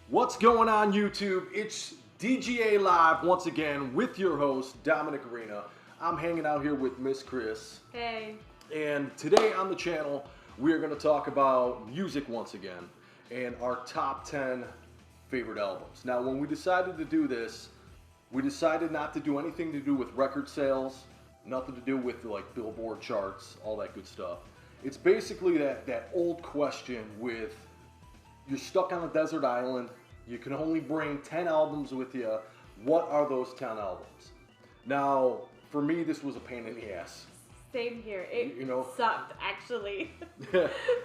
What's going on, YouTube? It's DGA Live once again with your host, Dominick. I'm hanging out here with Miss Chris. Hey. And today on the channel, we're going to talk about music once again and our top 10 favorite albums. Now, when we decided to do this, we decided not to do anything to do with record sales, nothing to do with like Billboard charts, all that good stuff. It's basically that old question with you're stuck on a desert island, you can only bring 10 albums with you. What are those 10 albums? Now, for me, this was a pain in the ass. Same here. It sucked, actually.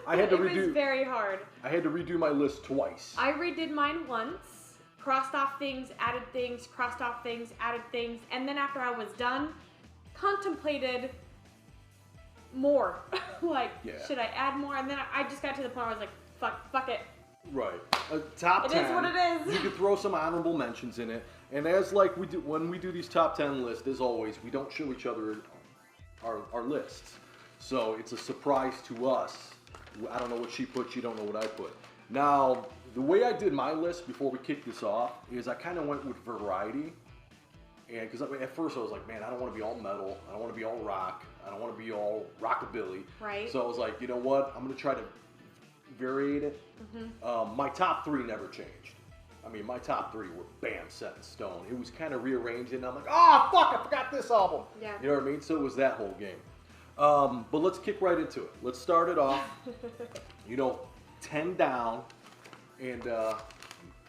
I had to redo. It was very hard. I had to redo my list twice. I redid mine once, crossed off things, added things, crossed off things, added things, and then after I was done, contemplated more. Should I add more? And then I just got to the point where I was like, fuck it. Right. Top 10. It is what it is. You could throw some honorable mentions in it. And as like we do when we do these top 10 lists, as always, we don't show each other our lists. So it's a surprise to us. I don't know what she put, you don't know what I put. Now, the way I did my list before we kicked this off is I kind of went with variety. And because at first I was like, man, I don't want to be all metal. I don't want to be all rock. I don't want to be all rockabilly. Right. So I was like, you know what? I'm going to try to variate it. Mm-hmm. My top 3 never changed. I mean, my top 3 were bam, set in stone. It was kind of rearranged, and I'm like, oh, fuck, I forgot this album. Yeah. You know what I mean? So it was that whole game. But let's kick right into it. Let's start it off, 10 down, and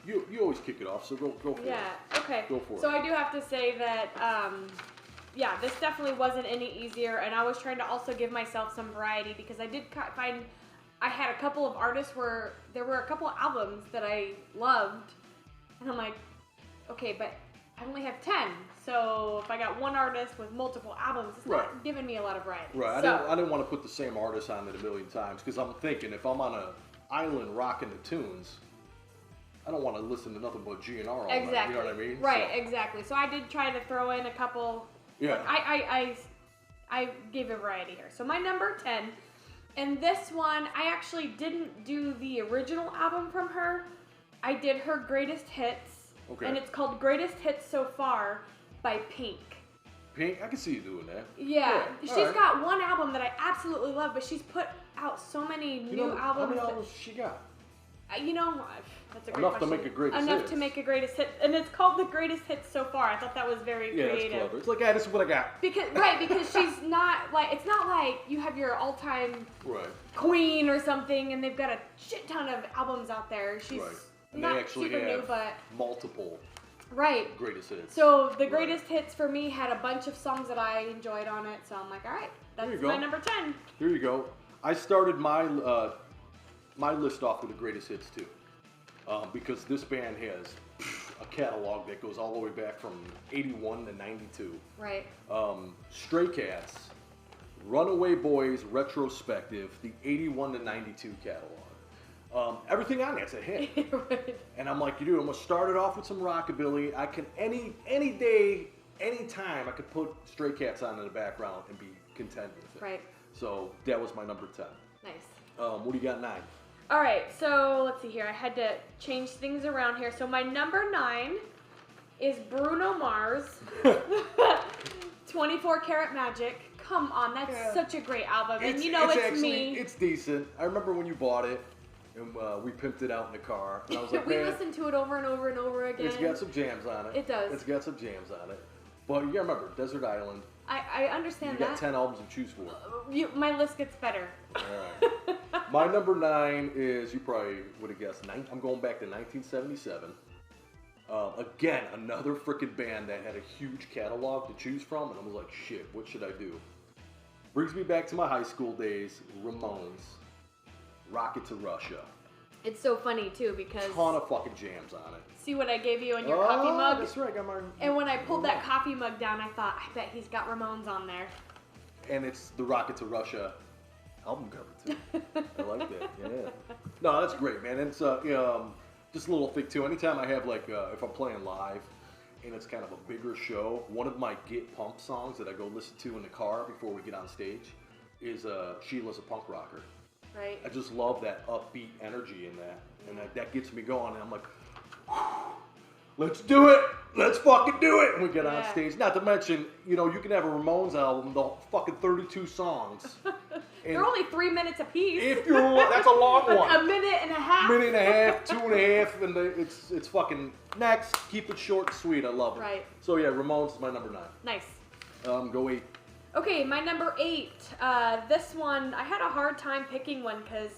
you always kick it off, so go for it. Yeah, okay. Go for it. So I do have to say that, yeah, this definitely wasn't any easier, and I was trying to also give myself some variety because I did find I had a couple of artists where there were a couple of albums that I loved, and I'm like, okay, but I only have 10, so if I got one artist with multiple albums, it's not giving me a lot of variety. Right, so, I didn't want to put the same artist on it a million times, because I'm thinking if I'm on an island rocking the tunes, I don't want to listen to nothing but GNR all night, you know what I mean? Right, exactly. So I did try to throw in a couple, I gave a variety here. So my number 10, and this one, I actually didn't do the original album from her. I did her greatest hits, and it's called Greatest Hits So Far by Pink. Pink? I can see you doing that. Yeah. She's got one album that I absolutely love, but she's put out so many new albums. How many albums she got? That's a great Enough question. to make a greatest hits. Enough to make a greatest hit, and it's called the Greatest Hits So Far. I thought that was very creative. That's clever. It's like, this is what I got. Because she's not like, it's not like you have your all-time queen or something, and they've got a shit ton of albums out there. She's not super new, but multiple greatest hits. So the greatest hits for me had a bunch of songs that I enjoyed on it. So I'm like, all right, that's my number 10. Here you go. I started my list off with the greatest hits too. Because this band has a catalog that goes all the way back from 81 to 92. Right. Stray Cats, Runaway Boys Retrospective, the 81 to 92 catalog. Everything on that's a hit. Right. And I'm like, dude, I'm gonna start it off with some rockabilly. I can any day, any time, I could put Stray Cats on in the background and be content with it. Right. So that was my number 10. Nice. What do you got 9? All right, so let's see here. I had to change things around here. So my number 9 is Bruno Mars, 24 Karat Magic. Come on, that's such a great album. And it's me. It's decent. I remember when you bought it, and we pimped it out in the car. And I was like, we listened to it over and over and over again. It's got some jams on it. It does. It's got some jams on it. But you gotta remember, desert island. I understand that. You got 10 albums to choose for. My list gets better. All right. My number 9 is, you probably would have guessed, I'm going back to 1977. Again, another freaking band that had a huge catalog to choose from, and I was like, shit, what should I do? Brings me back to my high school days, Ramones, Rocket to Russia. It's so funny, too, because... Ton of fucking jams on it. See what I gave you in your coffee mug? That's right, I got my... And when I pulled that coffee mug down, I thought, I bet he's got Ramones on there. And it's the Rocket to Russia album cover, too. I like that, yeah. No, that's great, man. And it's, just a little thing, too. Anytime I have, like, if I'm playing live, and it's kind of a bigger show, one of my Get Pumped songs that I go listen to in the car before we get on stage is Sheila's a Punk Rocker. Right. I just love that upbeat energy in that, and that gets me going. And I'm like, let's do it. Let's fucking do it. And we get on Yeah. stage. Not to mention, you know, you can have a Ramones album, the fucking 32 songs. They're only 3 minutes apiece. If you're, that's a long one. A minute and a half. Minute and a half, 2.5, and it's fucking next. Keep it short and sweet. I love it. Right. So yeah, Ramones is my number 9. Nice. Go 8. Okay, my number 8. This one, I had a hard time picking one because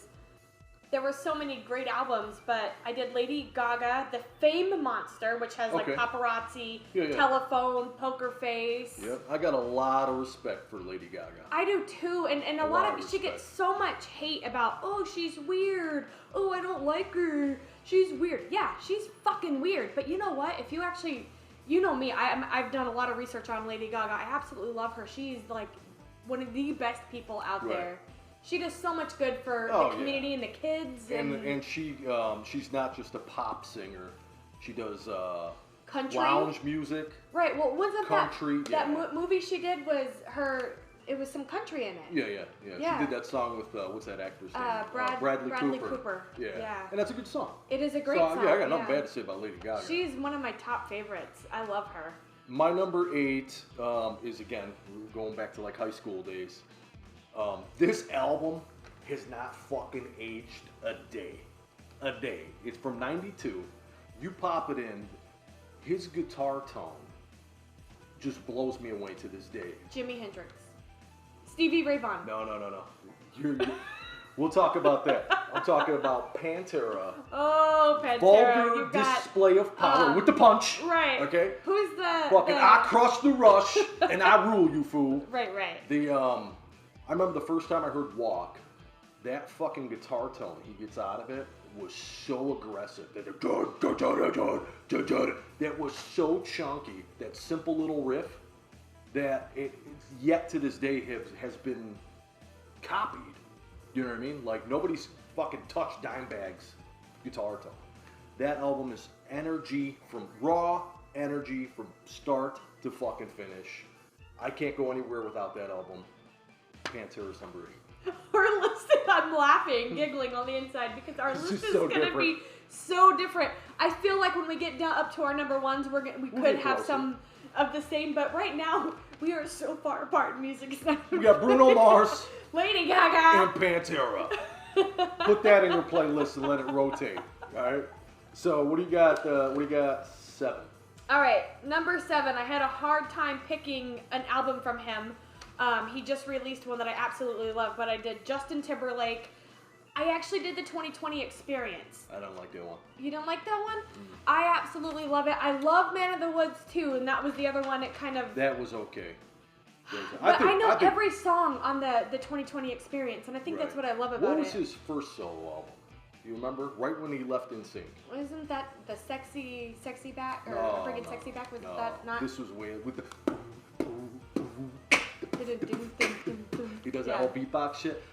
there were so many great albums, but I did Lady Gaga, The Fame Monster, which has like Okay. Paparazzi, Yeah. Telephone, Poker Face. Yep, I got a lot of respect for Lady Gaga. I do too, and a lot of she gets respect. so much hate about, oh, she's weird, oh, I don't like her, she's weird. Yeah, she's fucking weird, but you know what? If you actually, you know me, I've done a lot of research on Lady Gaga. I absolutely love her. She's like one of the best people out Right. there. She does so much good for Oh, the community and the kids. And she's not just a pop singer. She does Country. lounge music. Right. Well, wasn't Country, that yeah. movie she did was her? It was some country in it. Yeah. Yeah. She did that song with what's that actor's name? Bradley Cooper. Yeah. And that's a good song. It is a great So song. yeah, I got nothing yeah. bad to say about Lady Gaga. She's one of my top favorites. I love her. My number 8 is, again, going back to like high school days. This album has not fucking aged a day. A day. It's from 92. You pop it in, his guitar tone just blows me away to this day. Jimi Hendrix. Stevie Ray Vaughan. No. We'll talk about that. I'm talking about Pantera. Oh, Pantera. Vulgar You've got, display of power with the punch. Right. Okay. Who's the... Fucking, I crush the rush and I rule, you fool. Right. I remember the first time I heard Walk, that fucking guitar tone he gets out of it was so aggressive. That was so chunky, that simple little riff, that it's yet to this day has been copied. You know what I mean? Like, nobody's fucking touched Dimebag's guitar tone. That album is raw energy from start to fucking finish. I can't go anywhere without that album. Pantera's number 8. Our list, I'm laughing, giggling on the inside because our list is so going to be so different. I feel like when we get down up to our number 1s, we could have closer. some of the same, but right now, we are so far apart in music. We got Bruno Mars Lady Gaga. and Pantera. Put that in your playlist and let it rotate. All right. So what do you got? 7. All right, number 7. I had a hard time picking an album from him. He just released one that I absolutely love, but I did Justin Timberlake. I actually did the 2020 Experience. I don't like that one. You don't like that one? I absolutely love it. I love Man of the Woods too, and that was the other one that kind of... That was okay. But I know every song on the 2020 Experience, and I think that's what I love about it. What was his first solo album? Do you remember? Right when he left NSYNC. Wasn't that the Sexy Back? Or Friggin' Sexy Back? Was that not? This was weird. With the... He does that Yeah. whole beatbox shit.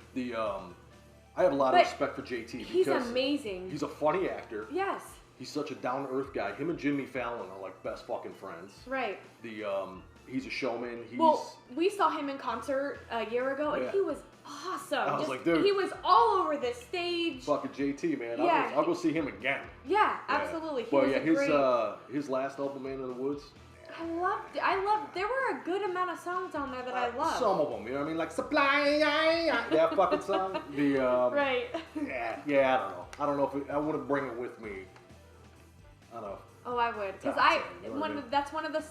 I have a lot of respect for JT because he's amazing. He's a funny actor. Yes. He's such a down-to-earth guy. Him and Jimmy Fallon are like best fucking friends. Right. He's a showman. Well, we saw him in concert a year ago, and he was awesome. I was like, dude. He was all over the stage. Fucking JT, man. Yeah. I'll go see him again. Yeah, absolutely. Well, yeah, his last album, Man in the Woods. I loved. There were a good amount of songs on there that I loved. Some of them, you know what I mean? Like Supply, that fucking song. Right. Yeah, I don't know. I wouldn't bring it with me. I don't know. Oh, I would, because that's one of the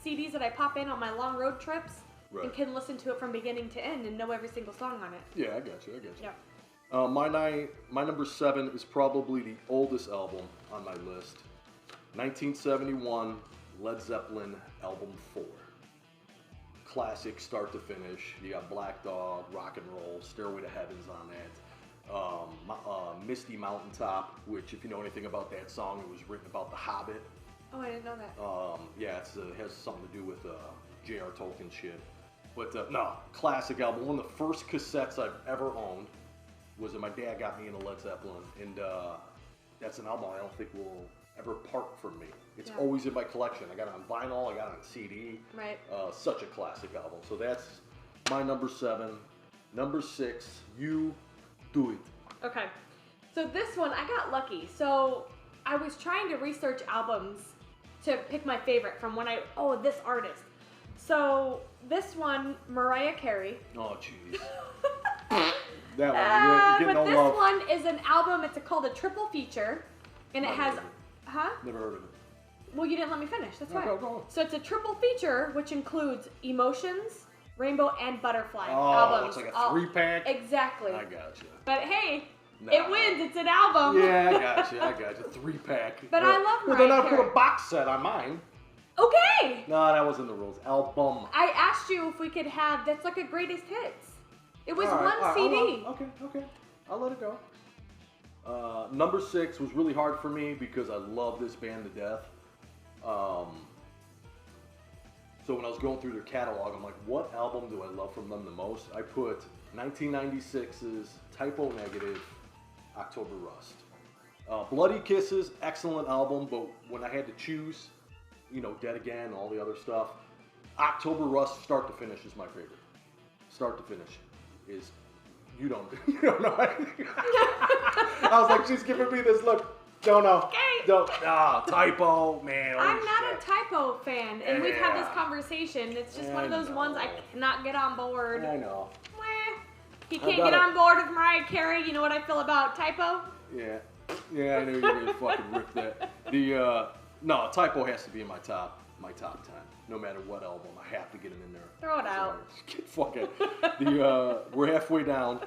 CDs that I pop in on my long road trips and can listen to it from beginning to end and know every single song on it. Yeah, I got you. Yeah. My number 7 is probably the oldest album on my list. 1971, Led Zeppelin, album 4. Classic start to finish. You got Black Dog, Rock and Roll, Stairway to Heaven's on that. Misty Mountaintop, which if you know anything about that song, it was written about the Hobbit. Oh, I didn't know that. Yeah, it has something to do with J.R. Tolkien shit. But no, classic album. One of the first cassettes I've ever owned was that my dad got me into Led Zeppelin, and that's an album I don't think will ever part from me. It's always in my collection. I got it on vinyl, I got it on CD. Right. Such a classic album. So that's my number 7. Number 6, You Do It. Okay. So this one, I got lucky. So I was trying to research albums to pick my favorite from when this artist. So this one, Mariah Carey. Oh, jeez. That one, you get but no this love. one is an album. It's called a triple feature, and it has, Never heard of it. Well, you didn't let me finish. That's why. Go on. So it's a triple feature, which includes Emotions, Rainbow, and Butterfly Oh, albums. it's like a 3-pack? Exactly. I gotcha. But hey, Nah. it wins. It's an album. Yeah, I gotcha. 3-pack. But I love Well, Mariah then I put Carey. a box set on mine. Okay. No, that wasn't the rules. Album. I asked you if we could have. That's like a greatest hits. It was All right, one CD. Okay. I'll let it go. Number 6 was really hard for me because I love this band to death. So when I was going through their catalog, I'm like, what album do I love from them the most? I put 1996's Typo Negative, October Rust. Bloody Kisses, excellent album, but when I had to choose, Dead Again, all the other stuff, October Rust, start to finish, is my favorite. Start to finish is, you don't know anything. I was like, she's giving me this look. Don't know. Okay. Typo, man. I'm not a Typo fan, and we've had this Yeah. converstion. It's just one of I those know. ones I cannot get on board. I know. Meh. He I can't got get it. on board with Mariah Carey. You know what I feel about Typo? Yeah, I knew you were gonna fucking rip that. No, Typo has to be in my top 10. No matter what album, I have to get him in there. Throw it out. Get fucking. We're halfway down.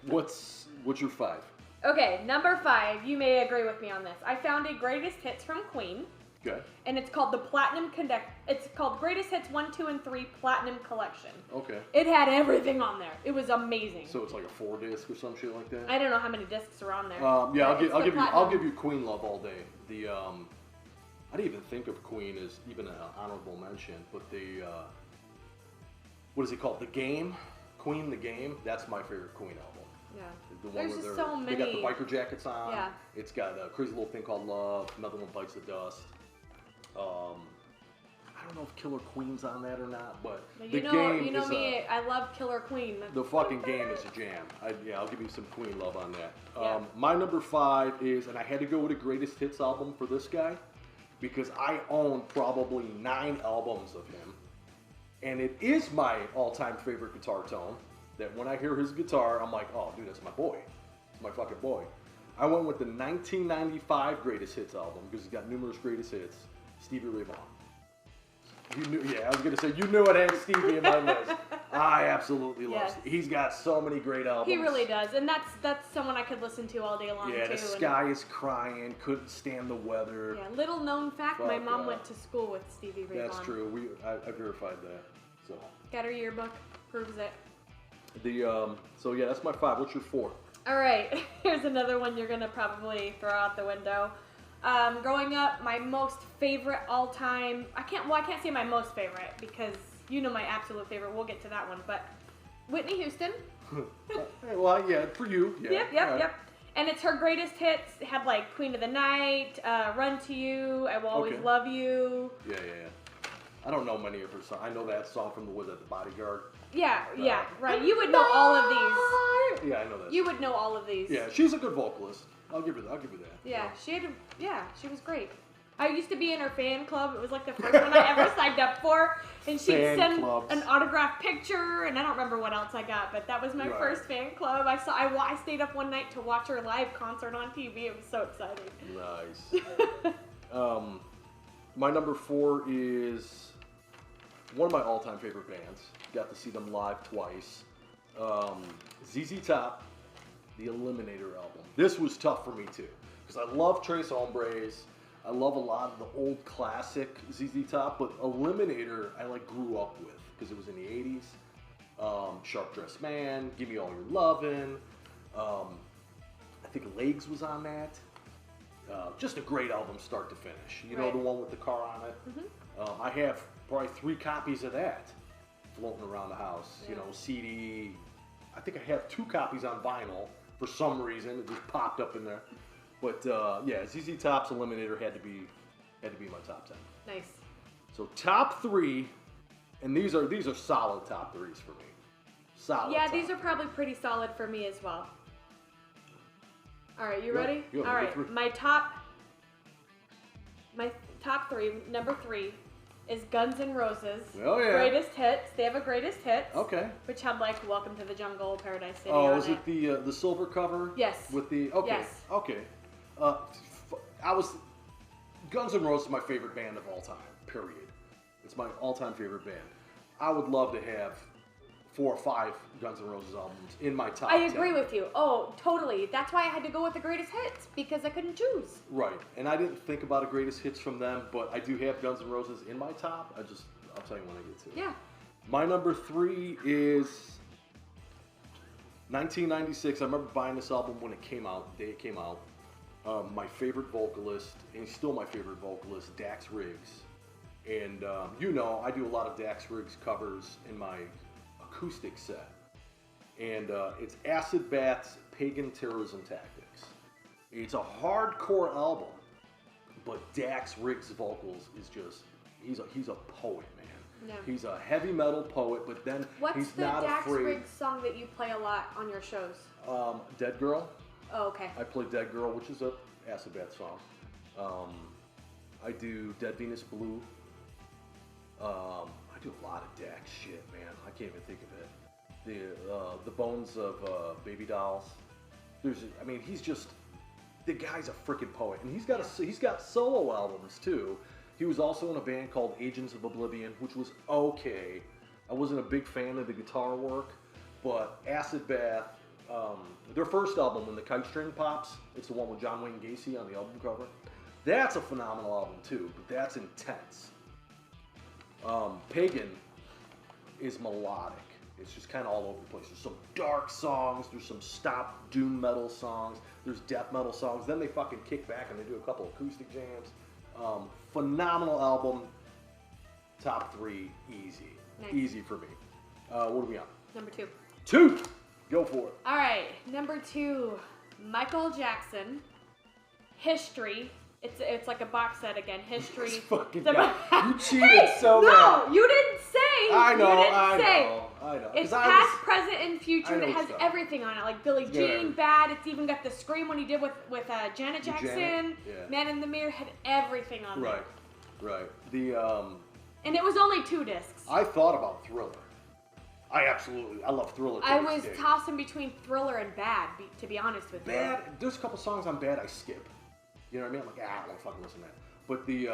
What's your 5? Okay, number 5. You may agree with me on this. I found a greatest hits from Queen. Okay. And it's called the Platinum Connect. It's called Greatest Hits 1, 2, and 3 Platinum Collection. Okay. It had everything on there. It was amazing. So it's like a 4-disc or some shit like that. I don't know how many discs are on there. Yeah, I'll I'll give you Queen love all day. I didn't even think of Queen as even an honorable mention, but what is it called? The Game, Queen the Game. That's my favorite Queen album. Yeah. The one There's where just so many. They got the biker jackets on. Yeah. It's got a crazy little thing called Love. Another one, Bites the Dust. I don't know if Killer Queen's on that or not, but You know me. I love Killer Queen. The fucking Game is a jam. I'll give you some Queen love on that. Yeah. My number 5 is, and I had to go with a greatest hits album for this guy because I own probably 9 albums of him, and it is my all-time favorite guitar tone. That when I hear his guitar, I'm like, oh, dude, that's my boy. It's my fucking boy. I went with the 1995 greatest hits album because he's got numerous greatest hits. Stevie Ray Vaughan. You knew, I was gonna say you knew it had Stevie in my list. I absolutely love Stevie. He's got so many great albums. He really does, and that's someone I could listen to all day long too. Yeah, The Sky is Crying, Couldn't Stand the Weather. Yeah, little known fact, my mom went to school with Stevie Ray Vaughan. That's true. I verified that. So. Got her yearbook, proves it. So yeah, that's my 5. What's your 4? All right, here's another one you're gonna probably throw out the window. Growing up, my most favorite all-time, I can't say my most favorite because you know my absolute favorite. We'll get to that one, but Whitney Houston. Well, yeah, for you. Yeah. Yep. And it's her greatest hits. It had like Queen of the Night, Run to You, I Will Always Love You. Yeah. I don't know many of her songs. I know that song from The Bodyguard. Yeah, right. You would know all of these. Yeah, I know that. You would know all of these. Yeah, she's a good vocalist. I'll give her that. Yeah, she was great. I used to be in her fan club. It was like the first one I ever signed up for. And she'd send an autographed picture, and I don't remember what else I got, but that was my first fan club. I stayed up one night to watch her live concert on TV. It was so exciting. Nice. My number 4 is one of my all-time favorite bands. Got to see them live twice. ZZ Top, the Eliminator album. This was tough for me too, because I love Tres Hombres. I love a lot of the old classic ZZ Top, but Eliminator I grew up with because it was in the 80s. Sharp Dressed Man, Give Me All Your Lovin'. I think Legs was on that. Just a great album start to finish. You know, the one with the car on it? Mm-hmm. I have probably 3 copies of that floating around the house. You know, CD. I think I have 2 copies on vinyl for some reason. It just popped up in there. But ZZ Top's Eliminator had to be my top 10. Nice. So top 3, and these are solid top 3s for me. Solid. Yeah, these are probably pretty solid for me as well. All right, you ready? Yeah, all right, my top my top three, number 3 is Guns N' Roses. Oh, yeah. Greatest hits. They have a greatest hits. Okay. Which had like Welcome to the Jungle, Paradise City. Oh, on is it the silver cover? Yes. With the okay. Yes. Okay. Guns N' Roses is my favorite band of all time. Period. It's my all-time favorite band. I would love to have 4 or 5 Guns N' Roses albums in my top 10. I agree with you. Oh, totally. That's why I had to go with the greatest hits because I couldn't choose. Right, and I didn't think about a greatest hits from them, but I do have Guns N' Roses in my top. I'll tell you when I get to it. Yeah. My number 3 is 1996. I remember buying this album when it came out, the day it came out. My favorite vocalist, and he's still my favorite vocalist, Dax Riggs. And I do a lot of Dax Riggs covers in my acoustic set. And it's Acid Bath's Pagan Terrorism Tactics. It's a hardcore album, but Dax Riggs' vocals is just, he's a poet, man. No. He's a heavy metal poet, but then What's he's the not Dax afraid. Riggs song that you play a lot on your shows? Dead Girl. Oh, okay. I play Dead Girl, which is a Acid Bath song. I do Dead Venus Blue. I do a lot of Dax shit, man. I can't even think of it. The Bones of Baby Dolls. He's just, the guy's a freaking poet, and he's got solo albums too. He was also in a band called Agents of Oblivion, which was okay. I wasn't a big fan of the guitar work, but Acid Bath, their first album, When the Kite String Pops, it's the one with John Wayne Gacy on the album cover. That's a phenomenal album too, but that's intense. Pagan is melodic. It's just kind of all over the place. There's some dark songs, there's some stop doom metal songs, there's death metal songs. Then they fucking kick back and they do a couple acoustic jams. Phenomenal album. Top 3, easy. Nice. Easy for me. What are we on? Number 2. 2! Go for it. All right, number 2, Michael Jackson, History. It's like a box set again. History. This fucking It's guy. You cheated Hey, so no, bad. you didn't say. I know, You didn't I say. know. It's 'Cause past, present, and future. I And know it has stuff. everything on it, like Billie Jean, Bad. It's even got the Scream one he did with Janet Jackson. Janet? Yeah. Man in the Mirror had everything on Right, right. The And it was only 2 discs. I thought about Thriller. I love Thriller. to I this was day. tossing between Thriller and Bad, to be honest with you. Bad. There's a couple songs on Bad I skip. You know what I mean? I'm like, I don't fucking listen to that. But the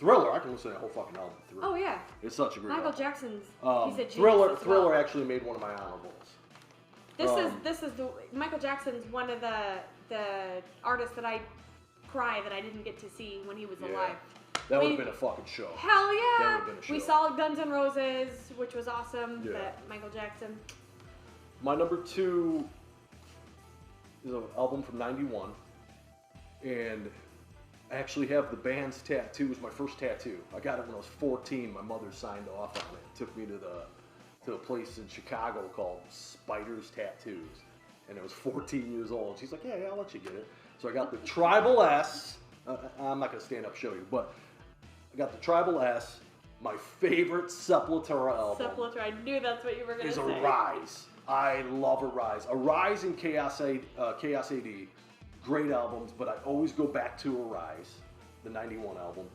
Thriller, I can listen to that whole fucking album through. Oh yeah. It's such a great Michael album. Jackson's. He's a genius Thriller. as Thriller well. actually made one of my honorables. This is the Michael Jackson's one of the artists that I cry that I didn't get to see when he was Yeah. alive. That would have been a fucking show. Hell yeah! That would've been a show. We saw Guns N' Roses, which was awesome. Yeah. But Michael Jackson. My number 2 is an album from '91, and I actually have the band's tattoo. It was my first tattoo. I got it when I was 14. My mother signed off on it. Took me to a place in Chicago called Spider's Tattoos, and I was 14 years old. She's like, yeah, I'll let you get it. So I got the Tribal S. I'm not gonna stand up and show you, but I got the Tribal S. My favorite Sepultura album. Sepultura. I knew that's what you were gonna is say. Arise. I love Arise. Arise and Chaos AD, great albums, but I always go back to Arise, the '91 album.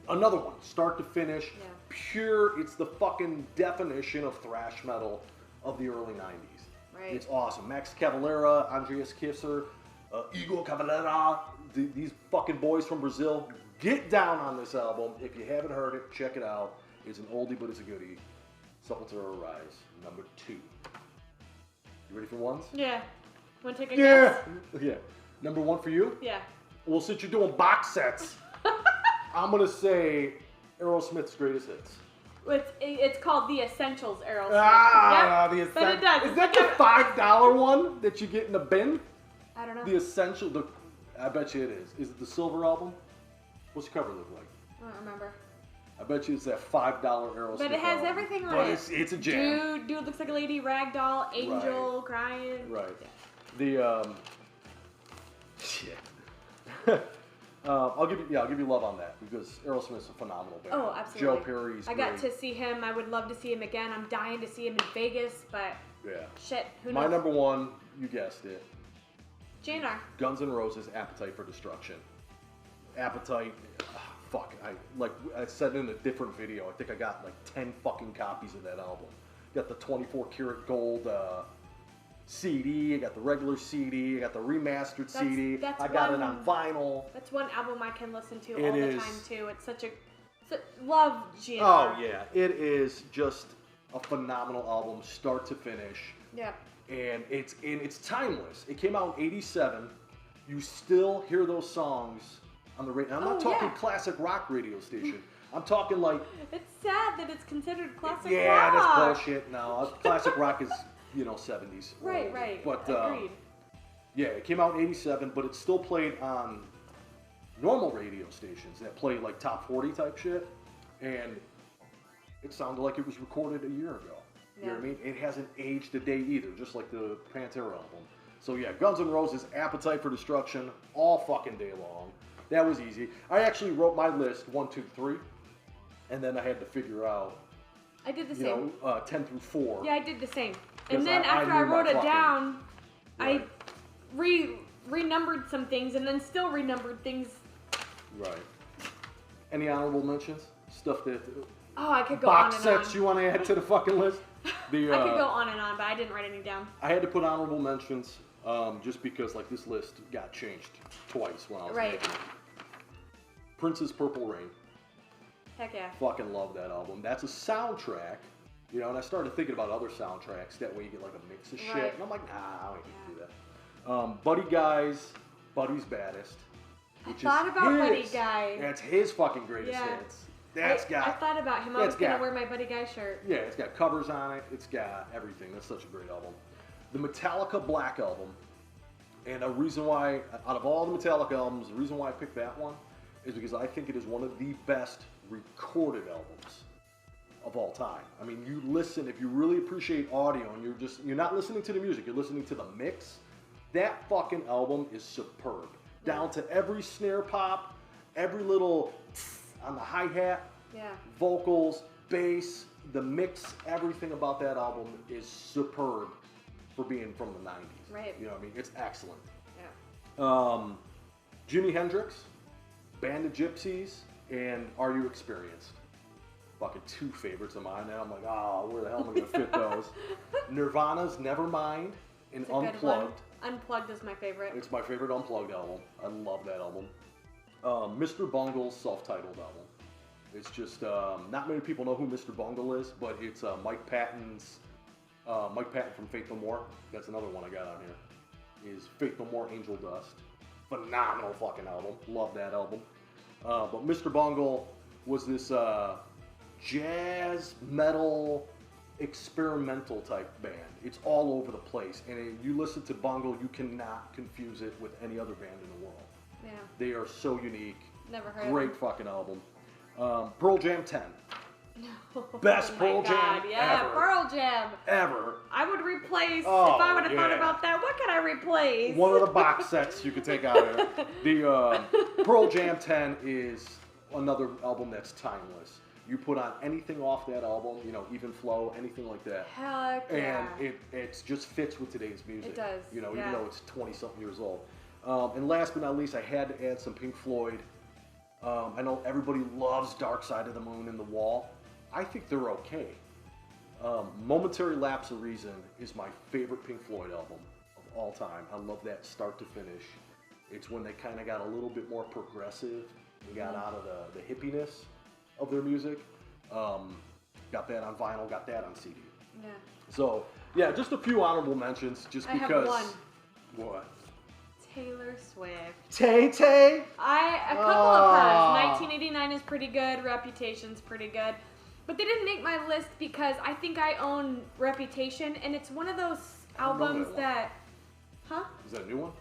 Another one, start to finish, Yeah. pure. It's the fucking definition of thrash metal of the early '90s. Right. It's awesome. Max Cavalera, Andreas Kisser, Igor Cavalera, these fucking boys from Brazil. Get down on this album. If you haven't heard it, check it out. It's an oldie, but it's a goodie. Sepultura Arise, number 2. You ready for ones? Yeah. Want to take a Yeah. guess? Yeah. Number 1 for you? Yeah. Well, since you're doing box sets, I'm going to say Aerosmith's greatest hits. It's called the Essentials Aerosmith. The Yep, Essentials. but it does. Is that the $5 one that you get in the bin? I don't know. The Essential. I bet you it is. Is it the silver album? What's the cover look like? I don't remember. I bet you it's that $5 Aerosmith. But it has album. everything on But it. it's a jam. Dude looks like a lady, ragdoll, angel, crying. Right. Yeah. The shit. I'll give you love on that because Aerosmith's a phenomenal band. Oh, absolutely. Joe Perry's I got to see him. I would love to see him again. I'm dying to see him in Vegas, but Yeah. shit, who My knows? number 1, you guessed it. JNR. Guns N' Roses, Appetite for Destruction. Appetite. Fuck, I said in a different video, I think I got like 10 fucking copies of that album. Got the 24 karat gold CD, I got the regular CD, I got the remastered CD, I got it on vinyl. That's one album I can listen to It all the is. time too. It's such a love GNR. Oh yeah, it is just a phenomenal album, start to finish. Yeah. And it's timeless. It came out in '87. You still hear those songs on the radio. I'm not talking classic rock radio station. I'm talking like. It's sad that it's considered classic rock. Yeah, that's bullshit. No, classic rock is 70s. Right. But agreed. yeah, it came out in '87, but it's still played on normal radio stations that play like top 40 type shit, and it sounded like it was recorded a year ago. You know what I mean? It hasn't aged a day either, just like the Pantera album. So yeah, Guns N' Roses, Appetite for Destruction, all fucking day long. That was easy. I actually wrote my list 1, 2, 3, and then I had to figure out. I did the same. 10 through 4. Yeah, I did the same. And then after I wrote it down, I renumbered some things, and then still renumbered things. Right. Any honorable mentions? Stuff that. Oh, I could go on and on. Box sets you want to add to the fucking list? I could go on and on, but I didn't write any down. I had to put honorable mentions just because like this list got changed twice when I was making it. Prince's Purple Rain. Heck yeah. Fucking love that album. That's a soundtrack, and I started thinking about other soundtracks. That way you get like a mix of shit. And I'm like, nah, I don't need to do that. Buddy Guy's Buddy's Baddest. I thought about Buddy Guy. That's his fucking greatest hits. I thought about him. I was going to wear my Buddy Guy shirt. Yeah, it's got covers on it. It's got everything. That's such a great album. The Metallica Black Album. And a reason why, out of all the Metallica albums, the reason why I picked that one is because I think it is one of the best recorded albums of all time. I mean, you listen, if you really appreciate audio and you're not listening to the music, you're listening to the mix, that fucking album is superb. Down to every snare pop, every little on the hi-hat, vocals, bass, the mix, everything about that album is superb for being from the 90s. Right. You know what I mean? It's excellent. Yeah. Jimi Hendrix, Band of Gypsies, and Are You Experienced? Fucking 2 favorites of mine. Now I'm like, where the hell am I going to fit those? Nirvana's Nevermind and Unplugged. Unplugged is my favorite. It's my favorite Unplugged album. I love that album. Mr. Bungle's self-titled album. It's just, not many people know who Mr. Bungle is, but it's Mike Patton from Faith No More. That's another one I got on here. Is Faith No More, Angel Dust. Phenomenal fucking album. Love that album. But Mr. Bungle was this jazz, metal, experimental type band. It's all over the place. And you listen to Bungle, you cannot confuse it with any other band in the world. Yeah. They are so unique. Never heard of them. Great fucking album. Pearl Jam 10. No. Best Pearl Jam yeah, ever. Pearl Jam. Ever. I would replace, if I would have thought about that, what could I replace? One of the box sets you could take out of it. The Pearl Jam 10 is another album that's timeless. You put on anything off that album, Even Flow, anything like that. Heck yeah. And it just fits with today's music. It does. Even though it's 20-something years old. And last but not least, I had to add some Pink Floyd. I know everybody loves Dark Side of the Moon and The Wall. I think they're okay. Momentary Lapse of Reason is my favorite Pink Floyd album of all time. I love that start to finish. It's when they kind of got a little bit more progressive and got out of the hippiness of their music. Got that on vinyl, got that on CD. Yeah. So, yeah, just a few honorable mentions just because. I have one. What? Taylor Swift. Tay-Tay? A couple of hers. 1989 is pretty good. Reputation's pretty good. But they didn't make my list because I think I own Reputation, and it's one of those albums that... Huh? Is that a new one?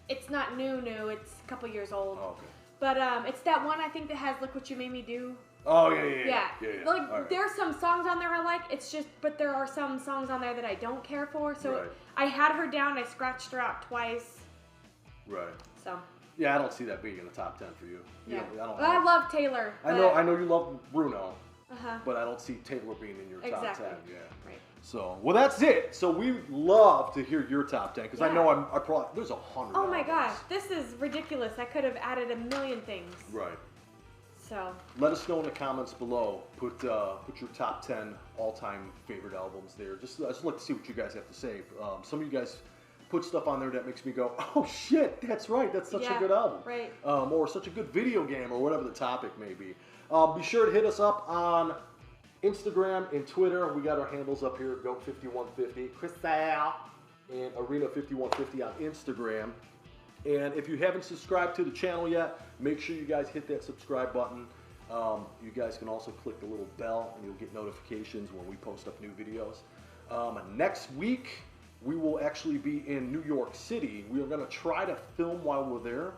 It's not new. It's a couple years old. Oh, okay. But it's that one I think that has Look What You Made Me Do. Oh, yeah. Like, right. There's some songs on there I like. It's just, but there are some songs on there that I don't care for. So right. I had her down. I scratched her out twice. Right. So. Yeah, I don't see that being in the top 10 for you. Yeah. I love Taylor. I know you love Bruno. but I don't see Taylor being in your top 10. Yeah. Right. So, well, that's it. So we love to hear your top 10 because I know I probably there's 100. Oh my gosh, this is ridiculous. I could have added a million things. Right. So. Let us know in the comments below. Put your top 10 all-time favorite albums there. Just like to see what you guys have to say. Some of you guys put stuff on there that makes me go, oh shit, that's right. That's such a good album. Right. Or such a good video game, or whatever the topic may be. Be sure to hit us up on Instagram and Twitter. We got our handles up here, Goat5150, Cryyysle, and Arena5150 on Instagram. And if you haven't subscribed to the channel yet, make sure you guys hit that subscribe button. You guys can also click the little bell and you'll get notifications when we post up new videos. Next week, we will actually be in New York City. We are going to try to film while we're there.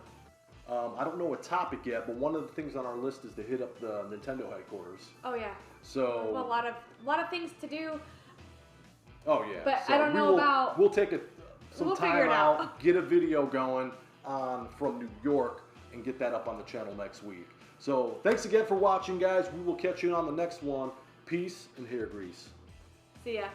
I don't know a topic yet, but one of the things on our list is to hit up the Nintendo headquarters. Oh yeah. So a lot of things to do. Oh yeah. But so I don't know about. We'll take some We'll time figure it out, get a video going from New York, and get that up on the channel next week. So thanks again for watching, guys. We will catch you on the next one. Peace and hair grease. See ya.